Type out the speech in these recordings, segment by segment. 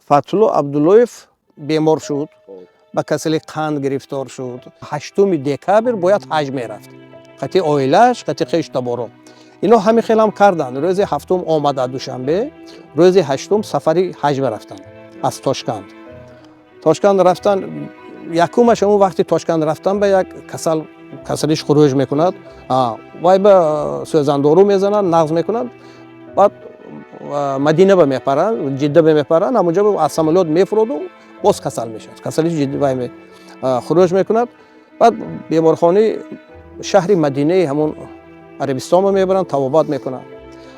Фатҳулло Абдуллоев бемор шуд, ба касали қанд гирифтор шуд. 8 декабр бояд ҳаҷ мерафт. Қати оилааш, қати хеш таборо. Ино ҳами хелам карданд. Рӯзи 7 омада душанбе, рӯзи 8 сафари ҳаҷ рафтанд аз Тошканд. Тошканд рафтан, якумаш он вақти Тошканд рафтан ба як касалиш хуруҷ мекунад. Вай ба сӯзандору мезанад, нағз мекунад. Баъд Мадина ба мепаранд, Ҷидда ба мепаранд, ҳамунҷа аз самолёт мефуроду боз касал мешавад. Касалиш ҷидди вай хуруҷ мекунад. Баъд беморхонаи шаҳри Мадинаи ҳамун Арабистон мебаранд, тавобат мекунанд.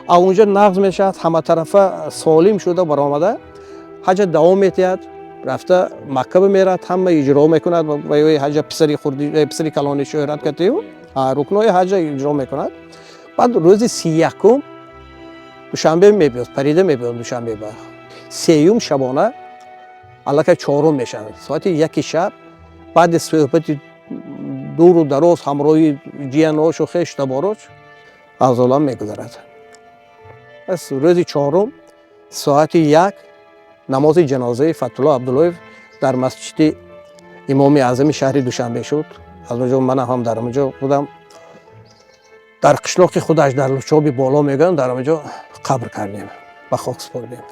Аз онҷа нағз мешавад, ҳаматарафа солим шуда баромада, ҳаҷа давом метиҳад, рафта Макка мерад, ҳама иҷро мекунад. Вай ҳаҷа писари калони шӯҳрат кардию, рукнои ҳаҷа иҷро мекунад. Баъд рӯзи 31 душанбе мебиёд, парида мебиёд душанбе ба 3 шабона, аллакай 4 мешавад. Соати 1 шаб, баъди суҳбати дуру дароз, ҳамроҳи ҷияношу хеш табороч аз олам мегузарад. Рӯзи 4 соати 1 намози ҷанозаи Фатҳулло Абдуллоев дар масҷиди имоми аъзами шаҳри Душанбе шуд. Аз онҷо ман ҳам дар онҷо будам. Дар қишлоқи худаш дар Лӯчоби боло мегӯям, дар онҷо қабр кардем, ба хок супордем.